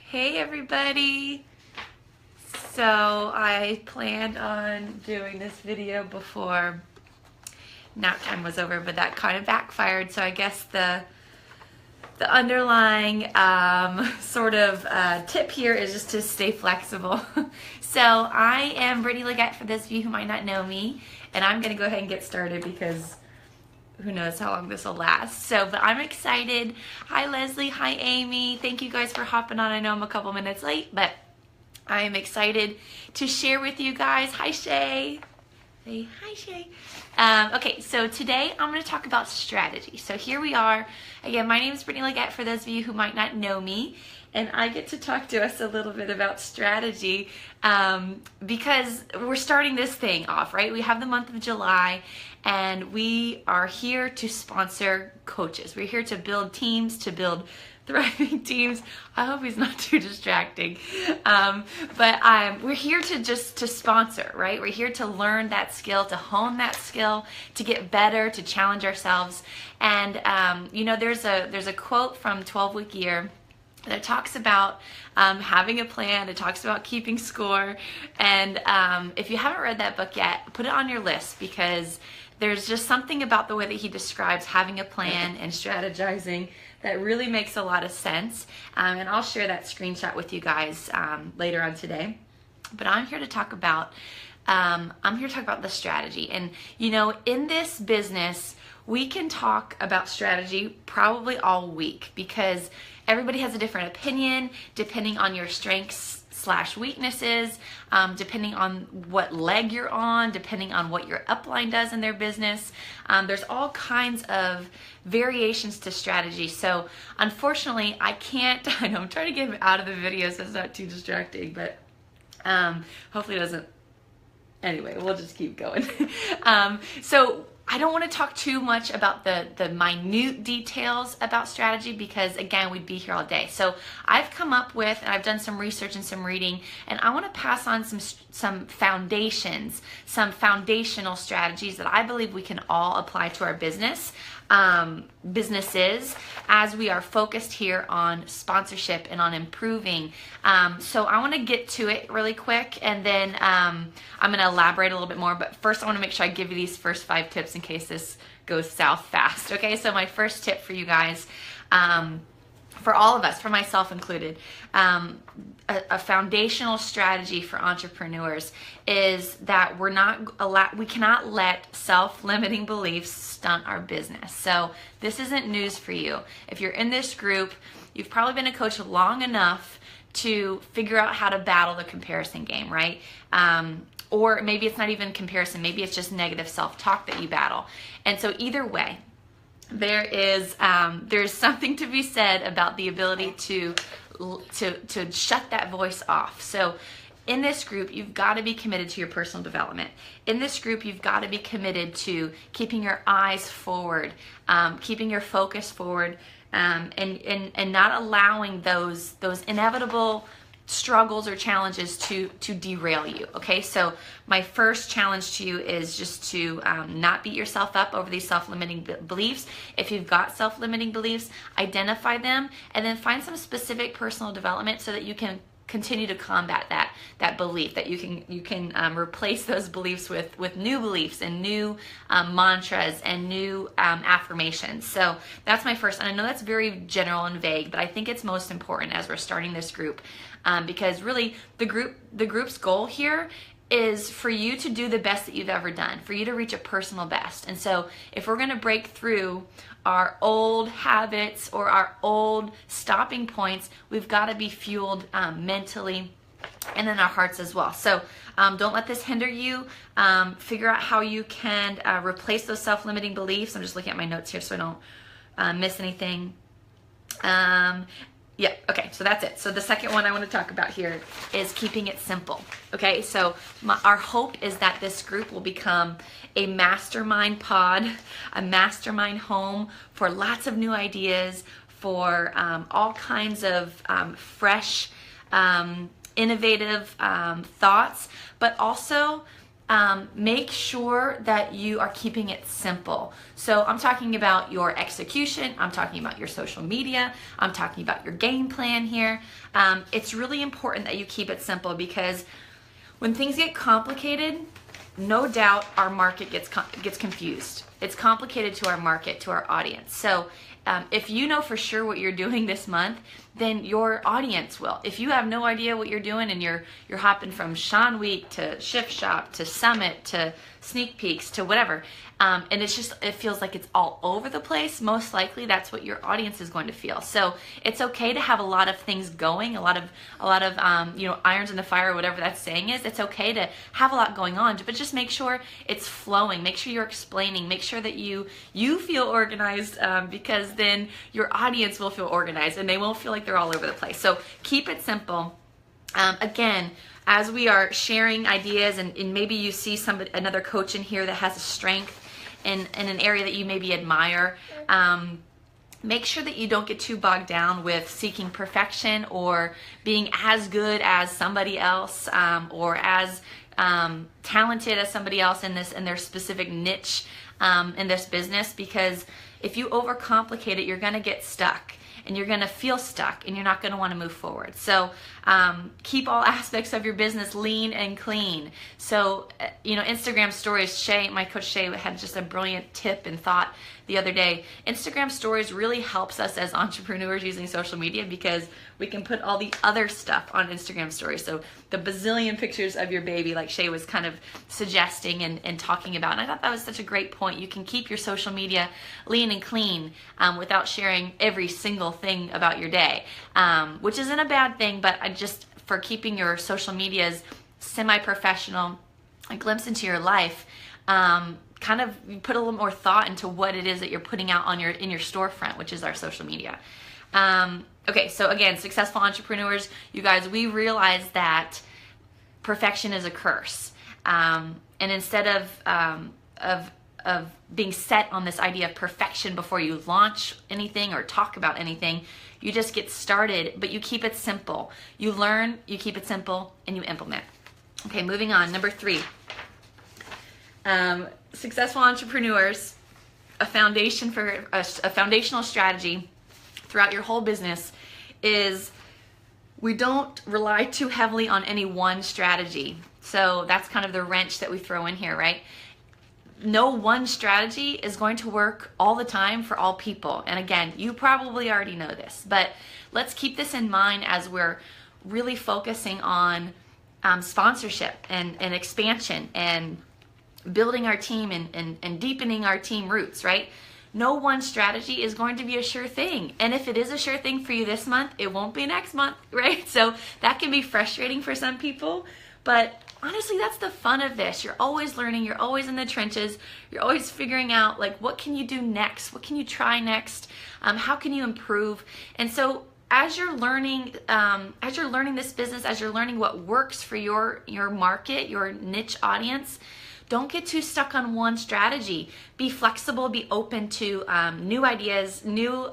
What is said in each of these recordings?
Hey everybody! So I planned on doing this video before nap time was over, but that kind of backfired. So I guess the underlying sort of tip here is just to stay flexible. So I am Brittany for those of you who might not know me, and I'm going to go ahead and get started because who knows how long this will last. But I'm excited. Hi Leslie, hi Amy. Thank you guys for hopping on. I know I'm a couple minutes late, but I am excited to share with you guys. Hi Shay. Say hi Shay. Okay, so today I'm going to talk about strategy. So here we are. Again, my name is Brittany for those of you who might not know me, and I get to talk to us a little bit about strategy because we're starting this thing off, right? We have the month of July, and we are here to sponsor coaches. We're here to build teams, to build thriving teams. I hope he's not too distracting. But we're here to sponsor, right? We're here to learn that skill, to hone that skill, to get better, to challenge ourselves. And you know, there's a quote from 12-Week Year that talks about having a plan. It talks about keeping score. And if you haven't read that book yet, put it on your list, because there's just something about the way that he describes having a plan and strategizing that really makes a lot of sense. And I'll share that screenshot with you guys later on today. But I'm here to talk about the strategy. And you know, in this business, we can talk about strategy probably all week, because everybody has a different opinion depending on your strengths/weaknesses, depending on what leg you're on, depending on what your upline does in their business. There's all kinds of variations to strategy. So unfortunately, I can't, I know I'm trying to get him out of the video so it's not too distracting, but hopefully it doesn't. Anyway, we'll just keep going. So I don't want to talk too much about the minute details about strategy, because again, we'd be here all day. So I've come up with, and I've done some research and some reading, and I want to pass on some foundations, some foundational strategies that I believe we can all apply to our businesses, as we are focused here on sponsorship and on improving. So I want to get to it really quick, and then I'm going to elaborate a little bit more. But first, I want to make sure I give you these first 5 tips in case this goes south fast. Okay, so my first tip for you guys, for all of us, for myself included, a foundational strategy for entrepreneurs is that we cannot let self-limiting beliefs stunt our business. So this isn't news for you. If you're in this group, you've probably been a coach long enough to figure out how to battle the comparison game, right? Or maybe it's not even comparison, maybe it's just negative self-talk that you battle. And so either way, there's something to be said about the ability to shut that voice off. So in this group, you've got to be committed to your personal development. In this group, you've got to be committed to keeping your eyes forward, keeping your focus forward, and not allowing those inevitable struggles or challenges to derail you. Okay, so my first challenge to you is just to not beat yourself up over these self-limiting beliefs. If you've got self-limiting beliefs, identify them, and then find some specific personal development so that you can continue to combat that belief, that you can replace those beliefs with new beliefs and new mantras and new affirmations. So that's my first, and I know that's very general and vague, but I think it's most important as we're starting this group, because really the group's goal here is for you to do the best that you've ever done, for you to reach a personal best. And so if we're going to break through our old habits or our old stopping points, we've got to be fueled mentally and in our hearts as well. So don't let this hinder you. Figure out how you can replace those self-limiting beliefs. I'm just looking at my notes here so I don't miss anything. Yeah, okay, so that's it. So the second one I want to talk about here is keeping it simple. Okay, so our hope is that this group will become a mastermind pod, a mastermind home for lots of new ideas, for all kinds of fresh, innovative thoughts, but also make sure that you are keeping it simple. So I'm talking about your execution, I'm talking about your social media, I'm talking about your game plan here. It's really important that you keep it simple, because when things get complicated, no doubt our market gets confused. It's complicated to our market, to our audience. So if you know for sure what you're doing this month, then your audience will. If you have no idea what you're doing and you're hopping from Sean Week to Shift Shop to Summit to Sneak Peeks to whatever, and it feels like it's all over the place, most likely that's what your audience is going to feel. So it's okay to have a lot of things going, a lot of irons in the fire, or whatever that saying is. It's okay to have a lot going on, but just make sure it's flowing. Make sure you're explaining. Make sure that you feel organized, because then your audience will feel organized and they won't feel like they're all over the place. So keep it simple. Again, as we are sharing ideas, and maybe you see another coach in here that has a strength in an area that you maybe admire, make sure that you don't get too bogged down with seeking perfection or being as good as somebody else, or as talented as somebody else in their specific niche in this business, because if you overcomplicate it, you're going to get stuck. And you're going to feel stuck, and you're not going to want to move forward. So keep all aspects of your business lean and clean. So, Instagram stories, my coach Shay had just a brilliant tip and thought the other day. Instagram stories really helps us as entrepreneurs using social media, because we can put all the other stuff on Instagram stories. So the bazillion pictures of your baby, like Shay was kind of suggesting and talking about. And I thought that was such a great point. You can keep your social media lean and clean without sharing every single thing about your day, which isn't a bad thing, but for keeping your social medias semi-professional, a glimpse into your life, kind of put a little more thought into what it is that you're putting out in your storefront, which is our social media. Okay, so again, successful entrepreneurs, you guys, we realize that perfection is a curse, and instead of being set on this idea of perfection before you launch anything or talk about anything, you just get started, but you keep it simple. You learn, you keep it simple, and you implement. Okay, moving on. Number 3. Successful entrepreneurs, a foundational strategy throughout your whole business is we don't rely too heavily on any one strategy. So that's kind of the wrench that we throw in here, right? No one strategy is going to work all the time for all people. And again, you probably already know this, but let's keep this in mind as we're really focusing on sponsorship and expansion and building our team and deepening our team roots, right? No one strategy is going to be a sure thing. And if it is a sure thing for you this month, it won't be next month, right? So that can be frustrating for some people, but honestly, that's the fun of this. You're always learning, you're always in the trenches, you're always figuring out, like, what can you do next? What can you try next? How can you improve? And so as you're learning this business, as you're learning what works for your market, your niche audience, don't get too stuck on one strategy. Be flexible, be open to new ideas, new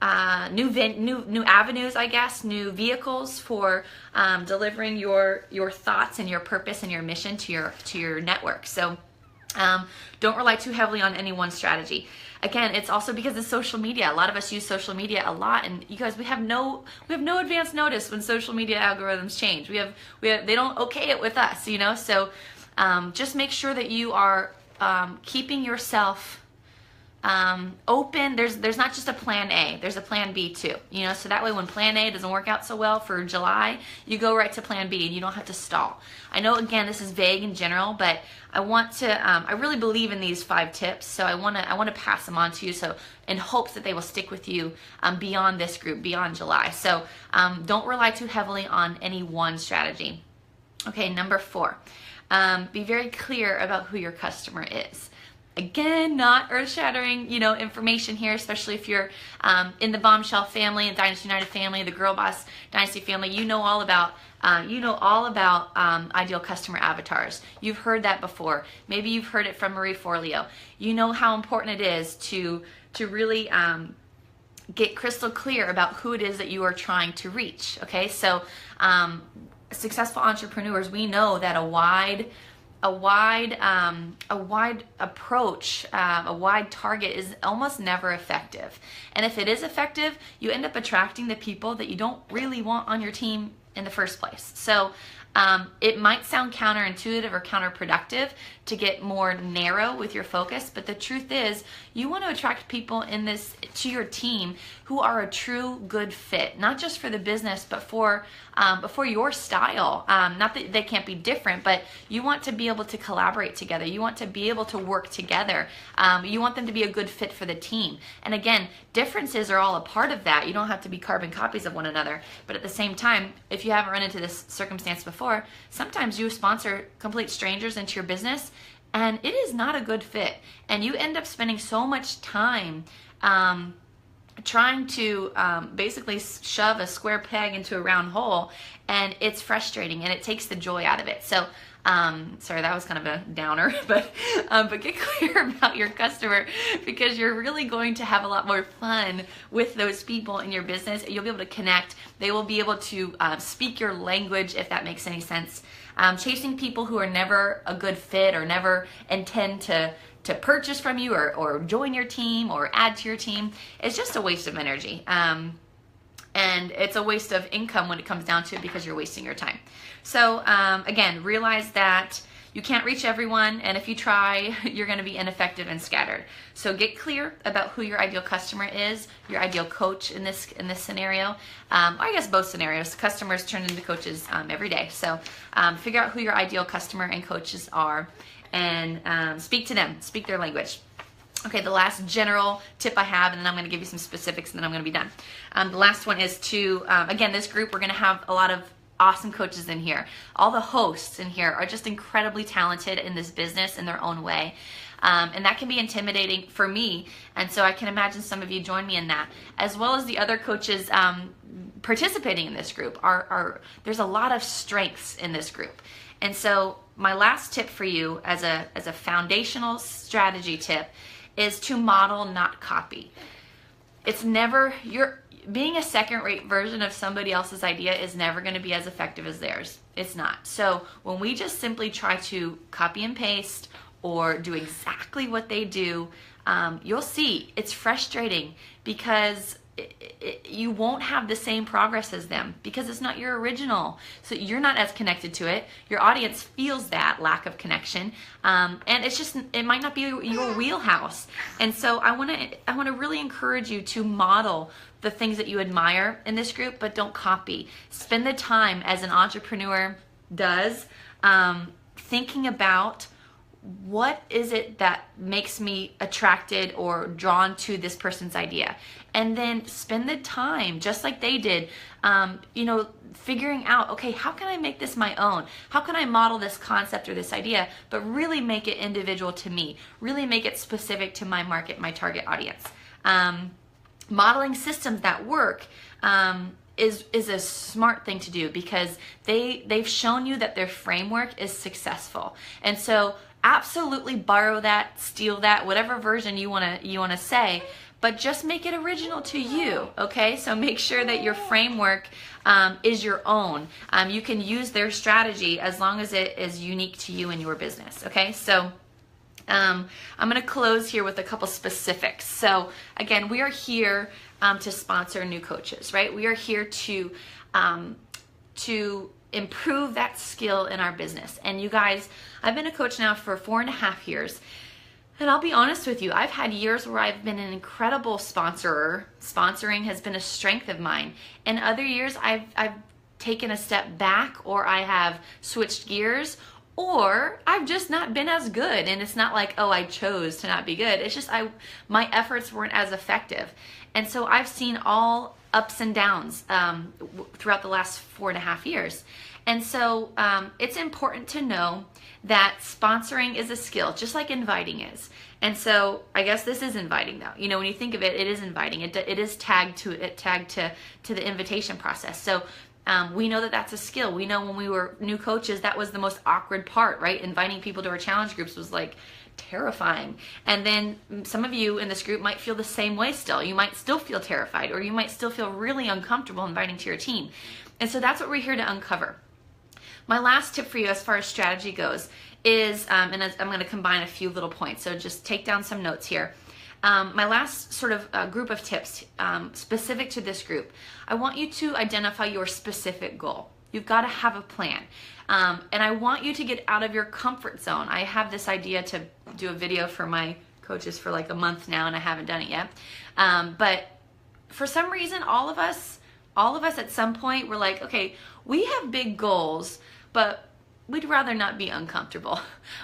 avenues, I guess, new vehicles for delivering your thoughts and your purpose and your mission to your network. So don't rely too heavily on any one strategy. Again, it's also because of social media. A lot of us use social media a lot, and you guys, we have no advance notice when social media algorithms change. They don't okay it with us, So just make sure that you are keeping yourself open. There's not just a plan A, there's a plan B too, so that way when plan A doesn't work out so well for July, you go right to plan B and you don't have to stall. I know, again, this is vague in general, but I want to, I really believe in these 5 tips, so I want to pass them on to you, so in hopes that they will stick with you beyond this group, beyond July. So don't rely too heavily on any one strategy. Okay, number 4, be very clear about who your customer is. Again, not earth-shattering, information here, especially if you're in the Bombshell family, and Dynasty United family, the Girl Boss Dynasty family. You know all about ideal customer avatars. You've heard that before. Maybe you've heard it from Marie Forleo. You know how important it is to really get crystal clear about who it is that you are trying to reach. Okay, so successful entrepreneurs, we know that a wide a wide approach, a wide target is almost never effective. And if it is effective, you end up attracting the people that you don't really want on your team in the first place. So it might sound counterintuitive or counterproductive to get more narrow with your focus, but the truth is you want to attract people to your team who are a true good fit, not just for the business, but for your style. Not that they can't be different, but you want to be able to collaborate together. You want to be able to work together. You want them to be a good fit for the team. And again, differences are all a part of that. You don't have to be carbon copies of one another. But at the same time, if you haven't run into this circumstance before, sometimes you sponsor complete strangers into your business and it is not a good fit. And you end up spending so much time trying to basically shove a square peg into a round hole, and it's frustrating and it takes the joy out of it. So sorry, that was kind of a downer, but get clear about your customer, because you're really going to have a lot more fun with those people in your business. You'll be able to connect. They will be able to speak your language, if that makes any sense. Chasing people who are never a good fit or never intend to purchase from you or join your team or add to your team is just a waste of energy. And it's a waste of income when it comes down to it, because you're wasting your time. So again, realize that you can't reach everyone, and if you try, you're going to be ineffective and scattered. So get clear about who your ideal customer is, your ideal coach in this scenario. Or I guess both scenarios. Customers turn into coaches every day. So figure out who your ideal customer and coaches are, and speak to them, speak their language. Okay, the last general tip I have, and then I'm going to give you some specifics, and then I'm going to be done. The last one is to, again, this group, we're going to have a lot of awesome coaches in here. All the hosts in here are just incredibly talented in this business in their own way. And that can be intimidating for me. And so I can imagine some of you join me in that, as well as the other coaches participating in this group. There's a lot of strengths in this group. And so my last tip for you as a foundational strategy tip is to model, not copy. It's never, being a second-rate version of somebody else's idea is never going to be as effective as theirs. It's not. So when we just simply try to copy and paste or do exactly what they do, you'll see it's frustrating, because you won't have the same progress as them, because it's not your original. So you're not as connected to it. Your audience feels that lack of connection, and it might not be your wheelhouse. And so I want to really encourage you to model the things that you admire in this group, but don't copy. Spend the time, as an entrepreneur does, thinking about what is it that makes me attracted or drawn to this person's idea, and then spend the time, just like they did, figuring out, okay, how can I make this my own? How can I model this concept or this idea, but really make it individual to me, really make it specific to my market, my target audience. Modeling systems that work is a smart thing to do, because they've shown you that their framework is successful. And so absolutely borrow that, steal that, whatever version you wanna say, but just make it original to you, okay? So make sure that your framework is your own. You can use their strategy as long as it is unique to you and your business, okay? So I'm going to close here with a couple specifics. So again, we are here to sponsor new coaches, right? We are here to improve that skill in our business. And you guys, I've been a coach now for 4.5 years. And I'll be honest with you, I've had years where I've been an incredible sponsorer. Sponsoring has been a strength of mine. And other years I've taken a step back, or I have switched gears, or I've just not been as good. And it's not like, oh, I chose to not be good. It's just my efforts weren't as effective. And so I've seen all ups and downs throughout the last 4.5 years. And so it's important to know that sponsoring is a skill, just like inviting is. And so I guess this is inviting, though. You know, when you think of it, it is inviting. It is tagged to the invitation process. So we know that that's a skill. We know when we were new coaches, that was the most awkward part, right? Inviting people to our challenge groups was like terrifying. And then some of you in this group might feel the same way still. You might still feel terrified, or you might still feel really uncomfortable inviting to your team. And so that's what we're here to uncover. My last tip for you as far as strategy goes is, and I'm going to combine a few little points, so just take down some notes here. My last sort of group of tips specific to this group, I want you to identify your specific goal. You've got to have a plan. And I want you to get out of your comfort zone. I have this idea to do a video for my coaches for like a month now, and I haven't done it yet. But for some reason, all of us at some point were like, okay, we have big goals, but we'd rather not be uncomfortable.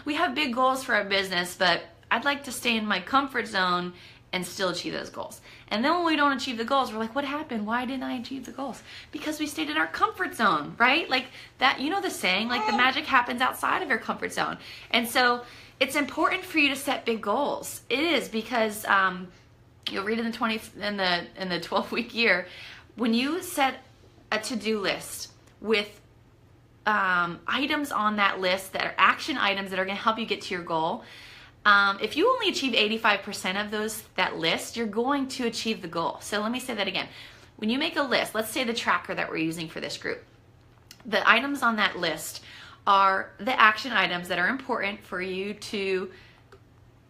We have big goals for our business, but I'd like to stay in my comfort zone and still achieve those goals. And then when we don't achieve the goals, we're like, what happened? Why didn't I achieve the goals? Because we stayed in our comfort zone, right? Like that, you know the saying, like the magic happens outside of your comfort zone. And so it's important for you to set big goals. It is, because you'll read in the 12-week year, when you set a to-do list with items on that list that are action items that are going to help you get to your goal, if you only achieve 85% of that list, you're going to achieve the goal. So let me say that again. When you make a list, let's say the tracker that we're using for this group, the items on that list are the action items that are important for you to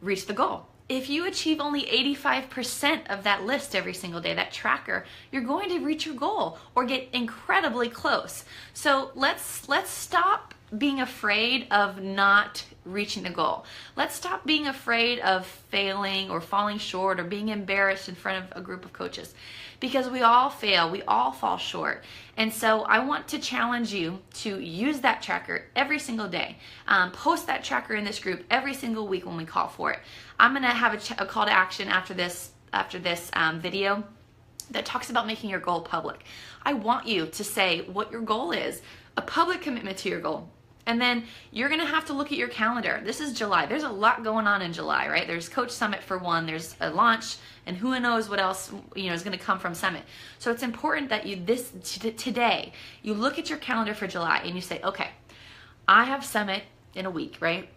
reach the goal. If you achieve only 85% of that list every single day, that tracker, you're going to reach your goal or get incredibly close. So let's stop being afraid of not reaching the goal. Let's stop being afraid of failing or falling short or being embarrassed in front of a group of coaches, because we all fail, we all fall short. And so I want to challenge you to use that tracker every single day. Post that tracker in this group every single week when we call for it. I'm going to have a call to action after this video that talks about making your goal public. I want you to say what your goal is, a public commitment to your goal. And then you're going to have to look at your calendar. This is July. There's a lot going on in July, right? There's Coach Summit for one. There's a launch, and who knows what else is going to come from Summit. So it's important that you today you look at your calendar for July and you say, okay, I have Summit in a week, right?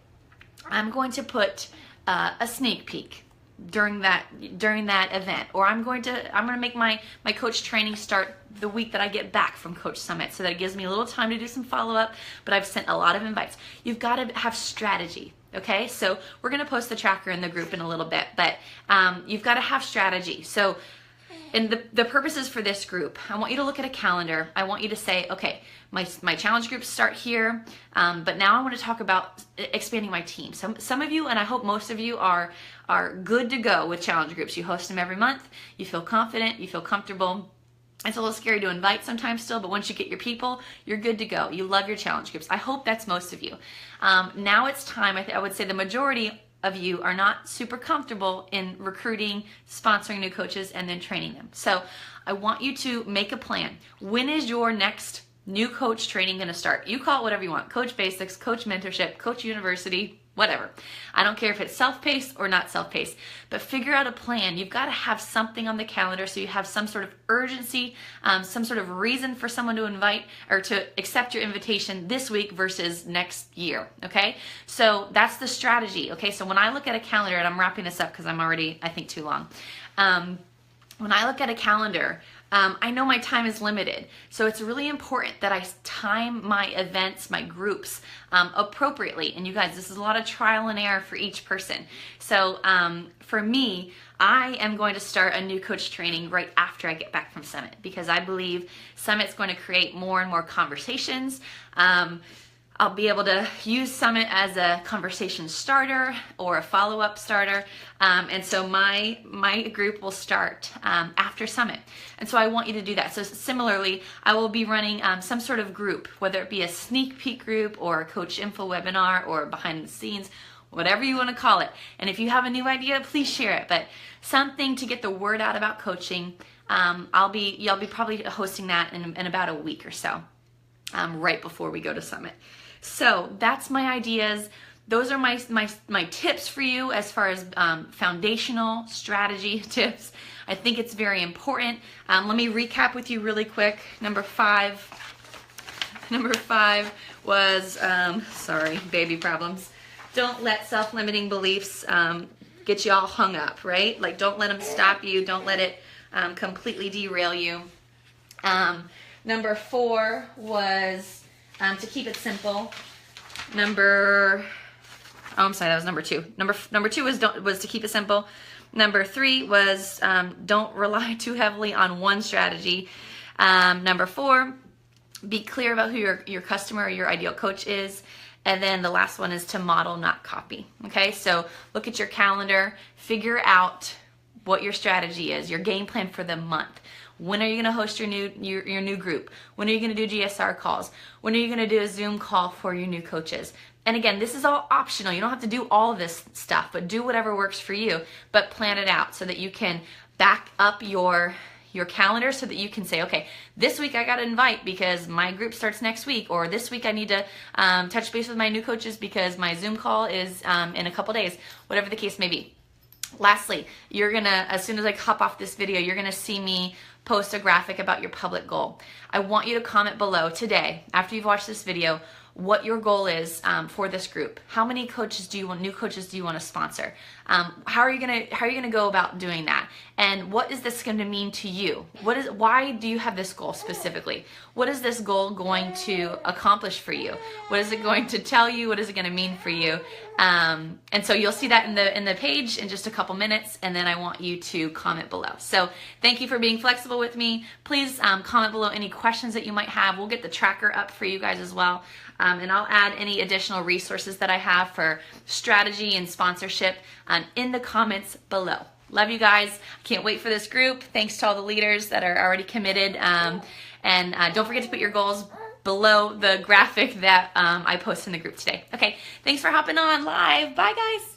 I'm going to put a sneak peek during that event, or I'm going to make my coach training start the week that I get back from Coach Summit, so that it gives me a little time to do some follow-up, but I've sent a lot of invites. You've got to have strategy, okay? So we're going to post the tracker in the group in a little bit, but you've got to have strategy. So and the purposes for this group, I want you to look at a calendar. I want you to say, okay, my challenge groups start here, but now I want to talk about expanding my team. Some of you, and I hope most of you, are good to go with challenge groups. You host them every month. You feel confident. You feel comfortable. It's a little scary to invite sometimes still, but once you get your people, you're good to go. You love your challenge groups. I hope that's most of you. Now it's time. I would say the majority of you are not super comfortable in recruiting, sponsoring new coaches, and then training them. So I want you to make a plan. When is your next new coach training going to start? You call it whatever you want. Coach Basics, Coach Mentorship, Coach University, whatever. I don't care if it's self-paced or not self-paced, but figure out a plan. You've got to have something on the calendar so you have some sort of urgency, some sort of reason for someone to invite or to accept your invitation this week versus next year, okay? So that's the strategy, okay? So when I look at a calendar, and I'm wrapping this up because I'm already, I think, too long. When I look at a calendar, I know my time is limited, so it's really important that I time my events, my groups, appropriately. And you guys, this is a lot of trial and error for each person. So for me, I am going to start a new coach training right after I get back from Summit, because I believe Summit's going to create more and more conversations. I'll be able to use Summit as a conversation starter or a follow-up starter. And so my group will start after Summit. And so I want you to do that. So similarly, I will be running some sort of group, whether it be a sneak peek group or a coach info webinar or behind the scenes, whatever you want to call it. And if you have a new idea, please share it. But something to get the word out about coaching. Y'all be probably hosting that in about a week or so, right before we go to Summit. So that's my ideas. Those are my tips for you as far as foundational strategy tips. I think it's very important. Let me recap with you really quick. Number five was, sorry, baby problems. Don't let self-limiting beliefs get you all hung up, right? Like, don't let them stop you. Don't let it completely derail you. Number 4 was to keep it simple. Oh, I'm sorry, that was number 2. Number 2 was to keep it simple. Number 3 was don't rely too heavily on one strategy. Number 4, be clear about who your customer or your ideal coach is. And then the last one is to model, not copy. Okay, so look at your calendar, figure out what your strategy is, your game plan for the month. When are you going to host your new group? When are you going to do GSR calls? When are you going to do a Zoom call for your new coaches? And again, this is all optional. You don't have to do all of this stuff, but do whatever works for you. But plan it out so that you can back up your calendar so that you can say, okay, this week I got to invite because my group starts next week, or this week I need to touch base with my new coaches because my Zoom call is in a couple days, whatever the case may be. Lastly, you're gonna, as soon as I hop off this video, you're gonna see me post a graphic about your public goal. I want you to comment below today, after you've watched this video, what your goal is for this group. How many new coaches do you want to sponsor? How are you gonna go about doing that? And what is this going to mean to you? Why do you have this goal specifically? What is this goal going to accomplish for you? What is it going to tell you? What is it going to mean for you? And so you'll see that in the page in just a couple minutes, and then I want you to comment below. So thank you for being flexible with me. Please comment below any questions that you might have. We'll get the tracker up for you guys as well. And I'll add any additional resources that I have for strategy and sponsorship in the comments below. Love you guys. Can't wait for this group. Thanks to all the leaders that are already committed. And don't forget to put your goals below the graphic that I posted in the group today. Okay, thanks for hopping on live. Bye, guys.